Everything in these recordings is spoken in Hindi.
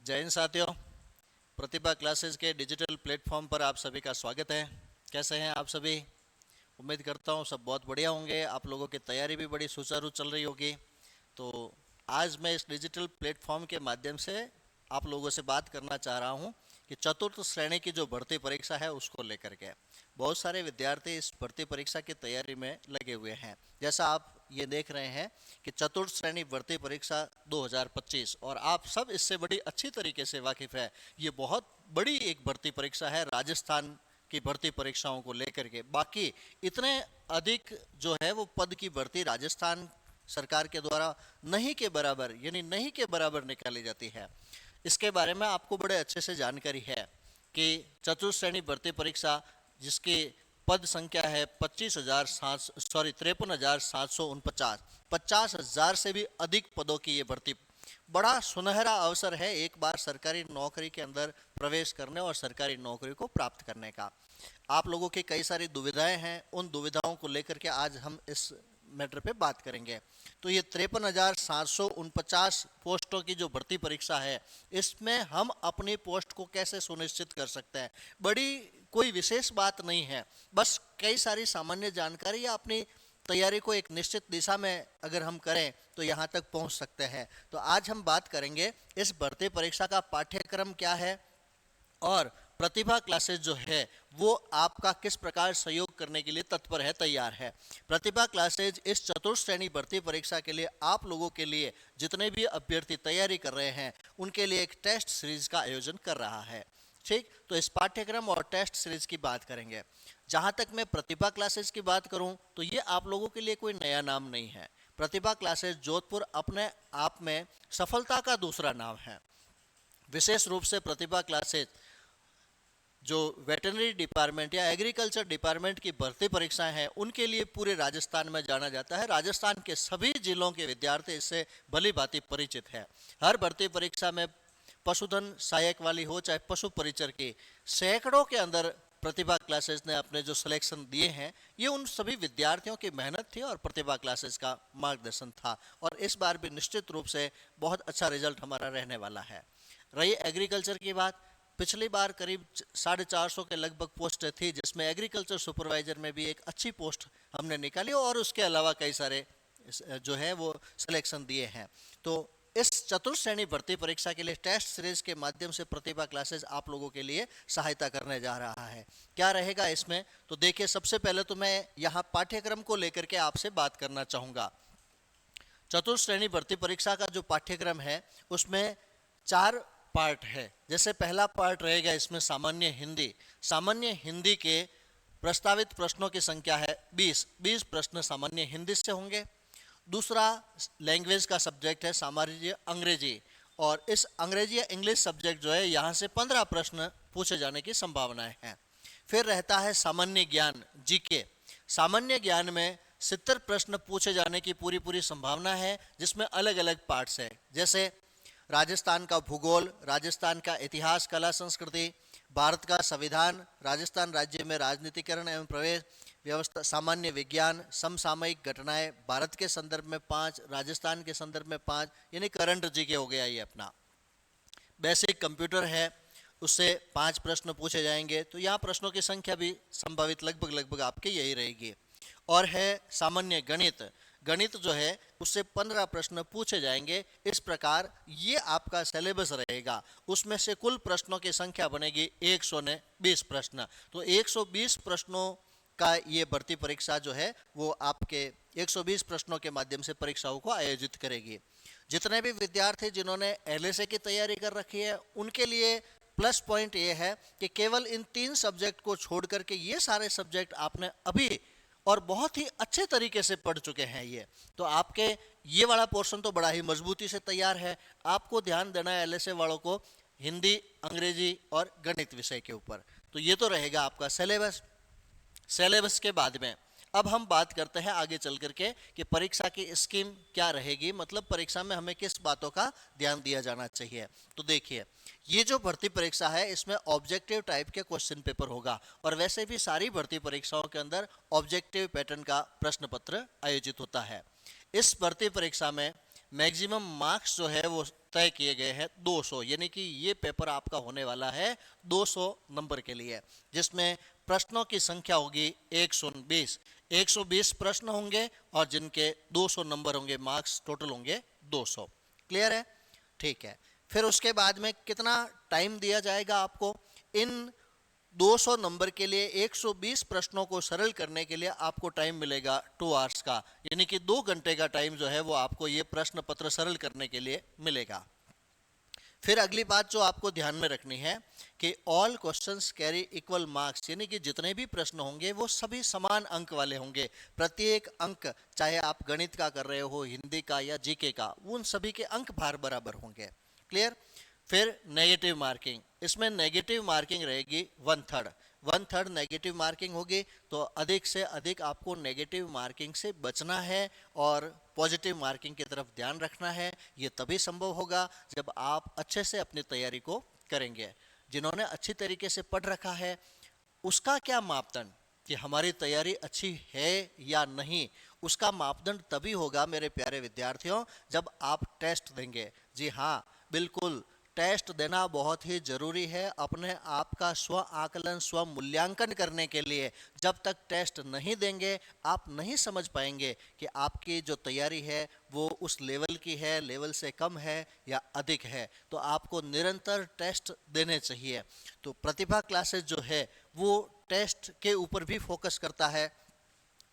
जय हिंद साथियों। प्रतिभा क्लासेस के डिजिटल प्लेटफॉर्म पर आप सभी का स्वागत है। कैसे हैं आप सभी? उम्मीद करता हूँ सब बहुत बढ़िया होंगे। आप लोगों की तैयारी भी बड़ी सुचारू चल रही होगी। तो आज मैं इस डिजिटल प्लेटफॉर्म के माध्यम से आप लोगों से बात करना चाह रहा हूँ कि चतुर्थ श्रेणी की जो भर्ती परीक्षा है उसको लेकर के बहुत सारे विद्यार्थी इस भर्ती परीक्षा की तैयारी में लगे हुए हैं। जैसा आप ये देख रहे हैं कि चतुर्थ श्रेणी भर्ती परीक्षा 2025 और आप सब इससे बड़ी अच्छी तरीके से वाकिफ है। ये बहुत बड़ी एक भर्ती परीक्षा है राजस्थान की भर्ती परीक्षाओं को लेकर के। बाकी इतने अधिक जो है वो पद की भर्ती राजस्थान सरकार के द्वारा नहीं के बराबर यानी नहीं के बराबर निकाली जाती है। इसके बारे में आपको बड़े अच्छे से जानकारी है कि चतुर्थ श्रेणी भर्ती परीक्षा जिसकी पद संख्या है 53,749, 50,000 से भी अधिक पदों की ये भर्ती बड़ा सुनहरा अवसर है एक बार सरकारी नौकरी के अंदर प्रवेश करने और सरकारी नौकरी को प्राप्त करने का। आप लोगों की कई सारी दुविधाएं हैं, उन दुविधाओं को लेकर के आज हम इस मैटर पे बात करेंगे। तो ये 53,749 पोस्टों की जो भर्ती परीक्षा है, इसमें हम अपनी पोस्ट को कैसे सुनिश्चित कर सकते हैं? बड़ी कोई विशेष बात नहीं है, बस कई सारी सामान्य जानकारी या अपनी तैयारी को एक निश्चित दिशा में अगर हम करें तो यहाँ तक पहुँच सकते हैं। तो आज हम बात करेंगे इस भर्ती परीक्षा का पाठ्यक्रम क्या है और प्रतिभा क्लासेस जो है वो आपका किस प्रकार सहयोग करने के लिए तत्पर है, तैयार है। प्रतिभा क्लासेज इस चतुर्थ श्रेणी भर्ती परीक्षा के लिए आप लोगों के लिए जितने भी अभ्यर्थी तैयारी कर रहे हैं उनके लिए एक टेस्ट सीरीज का आयोजन कर रहा है। ठीक, तो इस पाठ्यक्रम और टेस्ट सीरीज की बात करेंगे। जहां तक मैं प्रतिभा क्लासेस की बात करूं तो ये आप लोगों के लिए कोई नया नाम नहीं है। प्रतिभा क्लासेस जोधपुर अपने आप में सफलता का दूसरा नाम है। विशेष रूप से प्रतिभा क्लासेस जो वेटरनरी डिपार्टमेंट या एग्रीकल्चर डिपार्टमेंट की भर्ती परीक्षाएं हैं उनके लिए पूरे राजस्थान में जाना जाता है। राजस्थान के सभी जिलों के विद्यार्थी इससे भली भांति परिचित है। हर भर्ती परीक्षा में पशुधन सहायक वाली हो चाहे पशु परिचर की, सैकड़ों के अंदर प्रतिभा क्लासेस ने अपने जो सिलेक्शन दिए हैं ये उन सभी विद्यार्थियों की मेहनत थी और प्रतिभा क्लासेस का मार्गदर्शन था। और इस बार भी निश्चित रूप से बहुत अच्छा रिजल्ट हमारा रहने वाला है। रही एग्रीकल्चर की बात, पिछली बार करीब 450 के लगभग पोस्ट थी जिसमें एग्रीकल्चर सुपरवाइजर में भी एक अच्छी पोस्ट हमने निकाली और उसके अलावा कई सारे जो है वो सिलेक्शन दिए हैं। तो इस चतुर्थ श्रेणी भर्ती परीक्षा के लिए टेस्ट सीरीज के माध्यम से प्रतिभा क्लासेस आप लोगों के लिए सहायता करने जा रहा है। क्या रहेगा इसमें? तो देखिए, सबसे पहले तो मैं यहाँ पाठ्यक्रम को लेकर के आपसे बात करना चाहूँगा। चतुर्थ श्रेणी भर्ती परीक्षा का जो पाठ्यक्रम है उसमें 4 पार्ट है। जैसे पहला पार्ट रहेगा इसमें सामान्य हिंदी। सामान्य हिंदी के प्रस्तावित प्रश्नों की संख्या है 20 प्रश्न सामान्य हिंदी से होंगे। दूसरा लैंग्वेज का सब्जेक्ट है सामान्य अंग्रेजी, और इस अंग्रेजी या इंग्लिश सब्जेक्ट जो है यहाँ से 15 प्रश्न पूछे जाने की संभावनाएं हैं। फिर रहता है सामान्य ज्ञान, जीके। सामान्य ज्ञान में 70 प्रश्न पूछे जाने की पूरी संभावना है जिसमें अलग अलग पार्ट्स है। जैसे राजस्थान का भूगोल, राजस्थान का इतिहास कला संस्कृति, भारत का संविधान, राजस्थान राज्य में राजनीतिकरण एवं प्रवेश व्यवस्था, सामान्य विज्ञान, समसामयिक घटनाएं, भारत के संदर्भ में 5, राजस्थान के संदर्भ में 5, यानी करंट जीके हो गया ये अपना। बेसिक कंप्यूटर है, उससे 5 प्रश्न पूछे जाएंगे। तो यहाँ प्रश्नों की संख्या भी संभावित लगभग आपके यही रहेगी। और है सामान्य गणित। गणित जो है उससे 15 प्रश्न पूछे जाएंगे। इस प्रकार ये आपका सिलेबस रहेगा। उसमें से कुल प्रश्नों की संख्या बनेगी 120 प्रश्न। तो 120 प्रश्नों का ये भर्ती परीक्षा जो है वो आपके 120 प्रश्नों के माध्यम से परीक्षाओं को आयोजित करेगी। जितने भी विद्यार्थी जिन्होंने एलएसए की तैयारी कर रखी है उनके लिए प्लस पॉइंट ये है कि केवल इन 3 सब्जेक्ट को छोड़ करके ये सारे सब्जेक्ट आपने अभी और बहुत ही अच्छे तरीके से पढ़ चुके हैं। ये तो आपके ये वाला पोर्शन तो बड़ा ही मजबूती से तैयार है। आपको ध्यान देना है एलएसए वालों को हिंदी, अंग्रेजी और गणित विषय के ऊपर। तो ये तो रहेगा आपका सिलेबस। सिलेबस के बाद में अब हम बात करते हैं आगे चल करके कि परीक्षा की स्कीम क्या रहेगी, मतलब परीक्षा में हमें किस बातों का ध्यान दिया जाना चाहिए। तो देखिए, ये जो भर्ती परीक्षा है इसमें ऑब्जेक्टिव टाइप के क्वेश्चन पेपर होगा, और वैसे भी सारी भर्ती परीक्षाओं के अंदर ऑब्जेक्टिव पैटर्न का प्रश्न पत्र आयोजित होता है। इस भर्ती परीक्षा में मैक्सिमम मार्क्स जो है वो तय किए गए हैं 200, यानी कि ये पेपर आपका होने वाला है 200 नंबर के लिए, जिसमें प्रश्नों की संख्या होगी 120। 120 प्रश्न होंगे और जिनके 200 नंबर होंगे, मार्क्स टोटल होंगे 200। क्लियर है? ठीक है। फिर उसके बाद में कितना टाइम दिया जाएगा आपको? इन 200 नंबर के लिए 120 प्रश्नों को सरल करने के लिए आपको टाइम मिलेगा 2 आवर्स का, यानी कि 2 घंटे का टाइम जो है वो आपको ये प्रश्न पत्र सरल करने के लिए मिलेगा। फिर अगली बात जो आपको ध्यान में रखनी है कि all questions carry equal marks, यानी कि जितने भी प्रश्न होंगे वो सभी समान अंक वाले होंगे। प्रत्येक अंक, चाहे आप गणित का कर रहे हो, हिंदी का या जीके का, उन सभी के अंक बराबर होंगे। क्लियर? फिर नेगेटिव मार्किंग, इसमें नेगेटिव मार्किंग रहेगी 1/3। 1/3 नेगेटिव मार्किंग होगी, तो अधिक से अधिक आपको नेगेटिव मार्किंग से बचना है और पॉजिटिव मार्किंग की तरफ ध्यान रखना है। ये तभी संभव होगा जब आप अच्छे से अपनी तैयारी को करेंगे। जिन्होंने अच्छी तरीके से पढ़ रखा है, उसका क्या मापदंड कि हमारी तैयारी अच्छी है या नहीं, उसका मापदंड तभी होगा मेरे प्यारे विद्यार्थियों जब आप टेस्ट देंगे। जी हाँ, बिल्कुल, टेस्ट देना बहुत ही जरूरी है अपने आप का स्व आकलन, स्व मूल्यांकन करने के लिए। जब तक टेस्ट नहीं देंगे आप नहीं समझ पाएंगे कि आपकी जो तैयारी है वो उस लेवल की है, लेवल से कम है या अधिक है। तो आपको निरंतर टेस्ट देने चाहिए। तो प्रतिभा क्लासेस जो है वो टेस्ट के ऊपर भी फोकस करता है।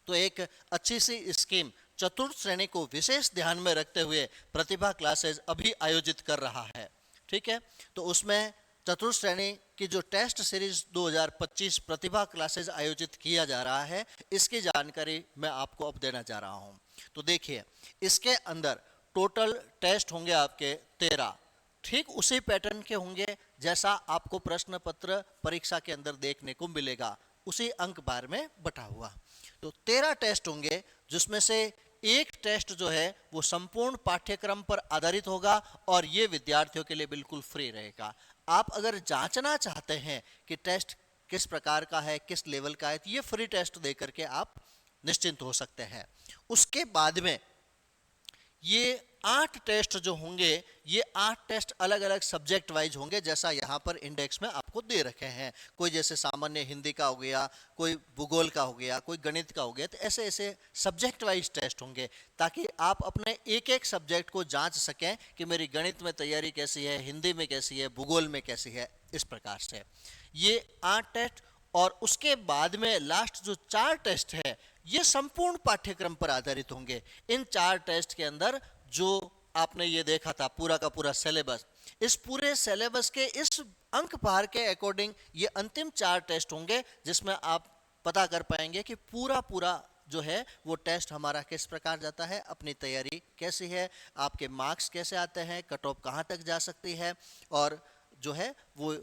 तो एक अच्छी सी स्कीम चतुर्थ श्रेणी को विशेष ध्यान में रखते हुए प्रतिभा क्लासेस अभी आयोजित कर रहा है। ठीक है? तो उसमें चतुर्थ श्रेणी की जो टेस्ट सीरीज 2025 प्रतिभा क्लासेस आयोजित किया जा रहा है, इसकी जानकारी मैं आपको अब देना जा रहा हूं। तो देखिए, इसके अंदर टोटल टेस्ट होंगे आपके 13, ठीक उसी पैटर्न के होंगे जैसा आपको प्रश्न पत्र परीक्षा के अंदर देखने को मिलेगा, उसी अंक बार में बटा हुआ। तो 13 टेस्ट होंगे, जिसमें से एक टेस्ट जो है वो संपूर्ण पाठ्यक्रम पर आधारित होगा और ये विद्यार्थियों के लिए बिल्कुल फ्री रहेगा। आप अगर जांचना चाहते हैं कि टेस्ट किस प्रकार का है, किस लेवल का है, तो ये फ्री टेस्ट दे करके आप निश्चिंत हो सकते हैं। उसके बाद में ये 8 टेस्ट जो होंगे, ये 8 टेस्ट अलग अलग सब्जेक्ट वाइज होंगे, जैसा यहाँ पर इंडेक्स में आपको दे रखे हैं। कोई जैसे सामान्य हिंदी का हो गया, कोई भूगोल का हो गया, कोई गणित का हो गया, तो ऐसे ऐसे सब्जेक्ट वाइज टेस्ट होंगे, ताकि आप अपने एक एक सब्जेक्ट को जांच सकें कि मेरी गणित में तैयारी कैसी है, हिंदी में कैसी है, भूगोल में कैसी है। इस प्रकार से ये 8 टेस्ट, और उसके बाद में लास्ट जो 4 टेस्ट है ये संपूर्ण पाठ्यक्रम पर आधारित होंगे। इन 4 टेस्ट के अंदर जो आपने ये देखा था पूरा का पूरा सिलेबस, इस पूरे सिलेबस के इस अंक भार के अकॉर्डिंग ये अंतिम 4 टेस्ट होंगे, जिसमें आप पता कर पाएंगे कि पूरा पूरा जो है वो टेस्ट हमारा किस प्रकार जाता है, अपनी तैयारी कैसी है, आपके मार्क्स कैसे आते हैं, कट ऑफ कहाँ तक जा सकती है, और जो है वो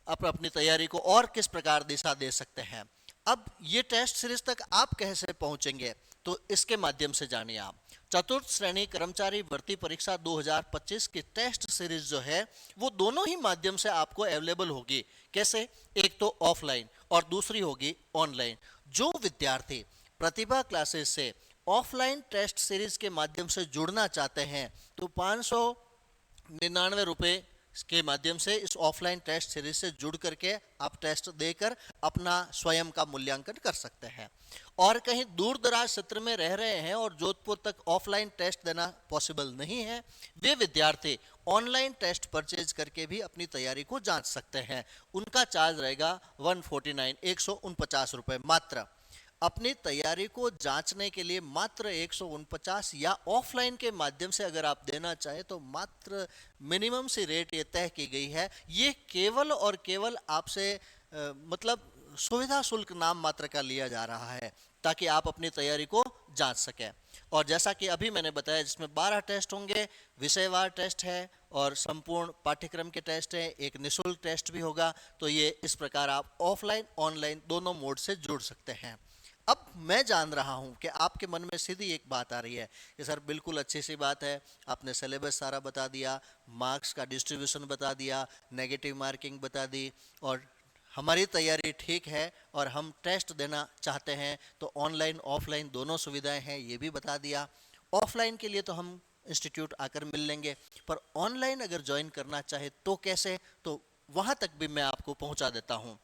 आप अपनी तैयारी को और किस प्रकार दिशा दे सकते हैं। अब ये टेस्ट सीरीज तक आप कैसे पहुंचेंगे, तो इसके माध्यम से जानिए आप। चतुर्थ श्रेणी कर्मचारी भर्ती परीक्षा 2025 की टेस्ट सीरीज जो है वो दोनों ही माध्यम से आपको अवेलेबल होगी। कैसे? एक तो ऑफलाइन और दूसरी होगी ऑनलाइन। जो विद्यार्थी प्रतिभा क्लासेस से ऑफलाइन टेस्ट सीरीज के माध्यम से जुड़ना चाहते हैं तो 599 रुपये के माध्यम से इस ऑफलाइन टेस्ट सीरीज से जुड़ करके आप टेस्ट देकर अपना स्वयं का मूल्यांकन कर सकते हैं। और कहीं दूर दराज क्षेत्र में रह रहे हैं और जोधपुर तक ऑफलाइन टेस्ट देना पॉसिबल नहीं है, वे विद्यार्थी ऑनलाइन टेस्ट परचेज करके भी अपनी तैयारी को जांच सकते हैं। उनका चार्ज रहेगा 149 रुपये मात्र। अपनी तैयारी को जांचने के लिए मात्र 149, या ऑफलाइन के माध्यम से अगर आप देना चाहें तो मात्र मिनिमम सी रेट ये तय की गई है। ये केवल और केवल आपसे मतलब सुविधा शुल्क नाम मात्र का लिया जा रहा है, ताकि आप अपनी तैयारी को जांच सकें। और जैसा कि अभी मैंने बताया, जिसमें 12 टेस्ट होंगे, विषयवार टेस्ट है और संपूर्ण पाठ्यक्रम के टेस्ट है, एक निःशुल्क टेस्ट भी होगा। तो ये इस प्रकार आप ऑफलाइन ऑनलाइन दोनों मोड से जुड़ सकते हैं। अब मैं जान रहा हूं कि आपके मन में सीधी एक बात आ रही है कि सर बिल्कुल अच्छी सी बात है, आपने सिलेबस सारा बता दिया, मार्क्स का डिस्ट्रीब्यूशन बता दिया, नेगेटिव मार्किंग बता दी, और हमारी तैयारी ठीक है और हम टेस्ट देना चाहते हैं तो ऑनलाइन ऑफलाइन दोनों सुविधाएं हैं ये भी बता दिया। ऑफलाइन के लिए तो हम इंस्टीट्यूट आकर मिल लेंगे। पर ऑनलाइन अगर ज्वाइन करना चाहे तो कैसे, तो वहां तक भी मैं आपको पहुंचा देता हूं।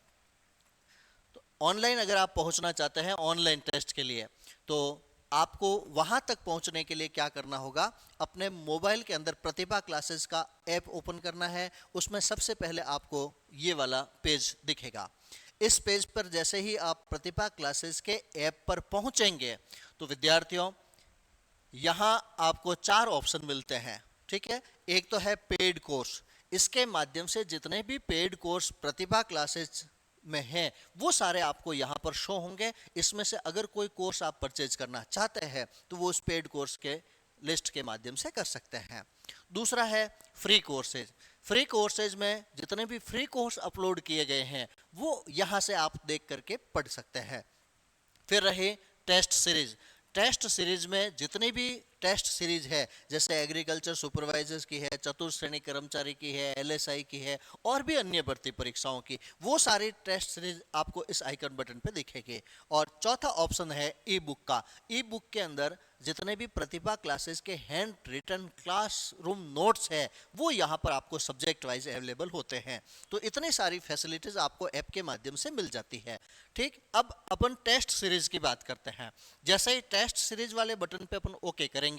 तो ऑनलाइन अगर आप पहुंचना चाहते हैं ऑनलाइन टेस्ट के लिए, तो आपको वहां तक पहुंचने के लिए क्या करना होगा, अपने मोबाइल के अंदर प्रतिभा क्लासेस का ऐप ओपन करना है। उसमें सबसे पहले आपको ये वाला पेज दिखेगा। इस पेज पर जैसे ही आप प्रतिभा क्लासेस के ऐप पर पहुंचेंगे, तो विद्यार्थियों यहाँ आपको 4 ऑप्शन मिलते हैं, ठीक है। एक तो है पेड कोर्स, इसके माध्यम से जितने भी पेड कोर्स प्रतिभा क्लासेस में हैं वो सारे आपको यहाँ पर शो होंगे। इसमें से अगर कोई कोर्स आप परचेज करना चाहते हैं तो वो उस पेड कोर्स के लिस्ट के माध्यम से कर सकते हैं। दूसरा है फ्री कोर्सेज। फ्री कोर्सेज में जितने भी फ्री कोर्स अपलोड किए गए हैं वो यहाँ से आप देख करके पढ़ सकते हैं। फिर रहे टेस्ट सीरीज। टेस्ट सीरीज में जितनी भी टेस्ट सीरीज है, जैसे एग्रीकल्चर सुपरवाइजर्स की है, चतुर्थ श्रेणी कर्मचारी की है, एलएसआई की है और भी अन्य भर्ती परीक्षाओं की, वो सारी टेस्ट सीरीज आपको इस आइकन बटन पे दिखेगी। और चौथा ऑप्शन है ई बुक का। ई बुक के अंदर जितने भी प्रतिभा क्लासेस के हैंड रिटन क्लासरूम नोट्स है वो यहाँ पर आपको सब्जेक्ट वाइज अवेलेबल होते हैं। तो इतनी सारी फैसिलिटीज आपको ऐप के माध्यम से मिल जाती है। ठीक, अब अपन टेस्ट सीरीज की बात करते हैं। जैसे ही टेस्ट सीरीज वाले बटन पे अपन ओके करेंगे,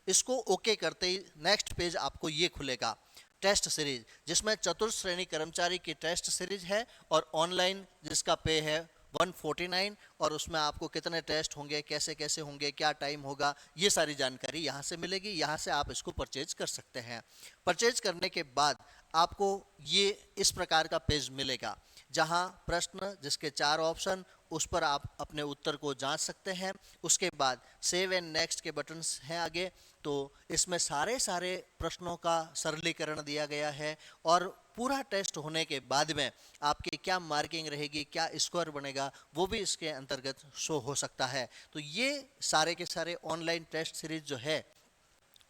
इसको ओके करते ही नेक्स्ट पेज आपको ये खुलेगा, टेस्ट सीरीज, जिसमें चतुर्थ श्रेणी कर्मचारी की टेस्ट सीरीज है और ऑनलाइन जिसका पे है 149, और उसमें आपको कितने टेस्ट होंगे, कैसे कैसे होंगे, क्या टाइम होगा, ये सारी जानकारी यहाँ से मिलेगी। यहाँ से आप इसको परचेज कर सकते हैं। परचेज करने के बाद आपको ये इस प्रकार का पेज मिलेगा, जहाँ प्रश्न जिसके 4 ऑप्शन, उस पर आप अपने उत्तर को जांच सकते हैं। उसके बाद सेव एंड नेक्स्ट के बटन्स हैं आगे, तो इसमें सारे प्रश्नों का सरलीकरण दिया गया है और पूरा टेस्ट होने के बाद में आपकी क्या मार्किंग रहेगी, क्या स्कोर बनेगा, वो भी इसके अंतर्गत शो हो सकता है। तो ये सारे के सारे ऑनलाइन टेस्ट सीरीज जो है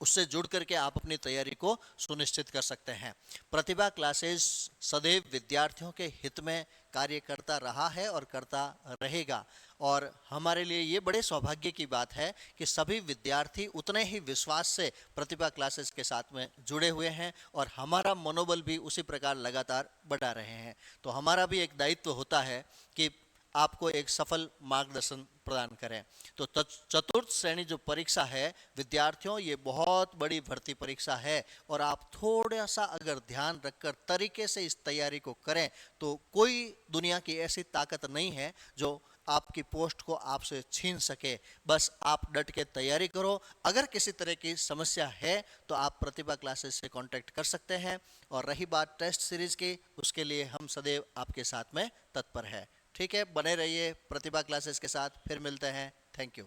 उससे जुड़ करके आप अपनी तैयारी को सुनिश्चित कर सकते हैं। प्रतिभा क्लासेस सदैव विद्यार्थियों के हित में कार्य करता रहा है और करता रहेगा, और हमारे लिए ये बड़े सौभाग्य की बात है कि सभी विद्यार्थी उतने ही विश्वास से प्रतिभा क्लासेस के साथ में जुड़े हुए हैं और हमारा मनोबल भी उसी प्रकार लगातार बढ़ा रहे हैं। तो हमारा भी एक दायित्व होता है कि आपको एक सफल मार्गदर्शन प्रदान करें। तो चतुर्थ श्रेणी जो परीक्षा है विद्यार्थियों, ये बहुत बड़ी भर्ती परीक्षा है और आप थोड़ा सा अगर ध्यान रखकर तरीके से इस तैयारी को करें तो कोई दुनिया की ऐसी ताकत नहीं है जो आपकी पोस्ट को आपसे छीन सके। बस आप डट के तैयारी करो। अगर किसी तरह की समस्या है तो आप प्रतिभा क्लासेस से कांटेक्ट कर सकते हैं। और रही बात टेस्ट सीरीज की, उसके लिए हम सदैव आपके साथ में तत्पर है। ठीक है, बने रहिए प्रतिभा क्लासेस के साथ। फिर मिलते हैं। Thank you.